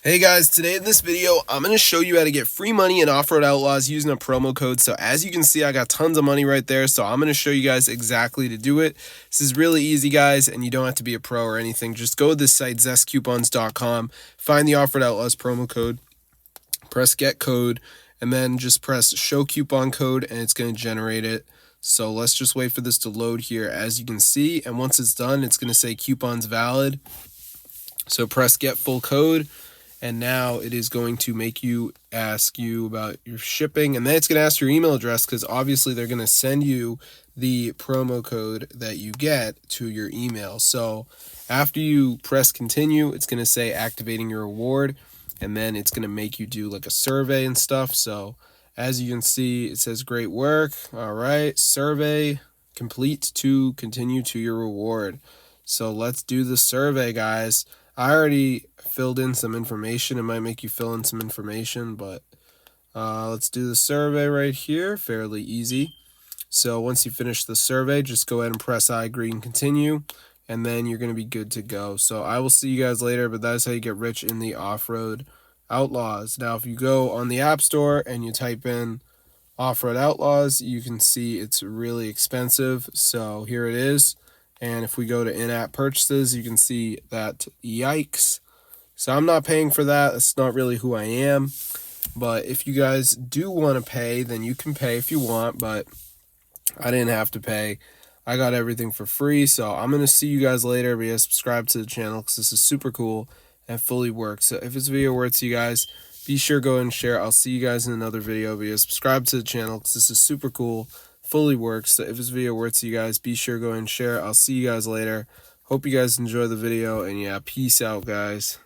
Hey guys, today in this video, I'm going to show you how to get free money in Off-Road Outlaws using a promo code. So as you can see, I got tons of money right there. So I'm going to show you guys exactly to do it. This is really easy, guys, and you don't have to be a pro or anything. Just go to this site, zestcoupons.com, find the Off-Road Outlaws promo code, press get code, and then just press show coupon code, and it's going to generate it. So let's just wait for this to load here, as you can see. And once it's done, it's going to say coupons valid. So press get full code. And now it is going to ask you about your shipping, and then it's going to ask your email address because obviously they're going to send you the promo code that you get to your email. So after you press continue, it's going to say activating your reward, and then it's going to make you do like a survey and stuff. So as you can see, it says great work. All right, survey complete to continue to your reward. So let's do the survey, guys. I already filled in some information. It might make you fill in some information, but let's do the survey right here. Fairly easy. So once you finish the survey, just go ahead and press I agree and continue, and then you're going to be good to go. So I will see you guys later, but that's how you get rich in the Off-Road Outlaws. Now, if you go on the App Store and you type in Off-Road Outlaws, you can see it's really expensive. So here it is. And if we go to in-app purchases, you can see that, yikes. So I'm not paying for that. That's not really who I am. But if you guys do want to pay, then you can pay if you want. But I didn't have to pay. I got everything for free. So I'm going to see you guys later. But yeah, subscribe to the channel because this is super cool and fully works. So if this video works to you guys, be sure to go and share. I'll see you guys in another video. But yeah, subscribe to the channel because this is super cool. Fully works. So if this video works to you guys, be sure to go and share. I'll see you guys later. Hope you guys enjoy the video, and yeah, peace out, guys.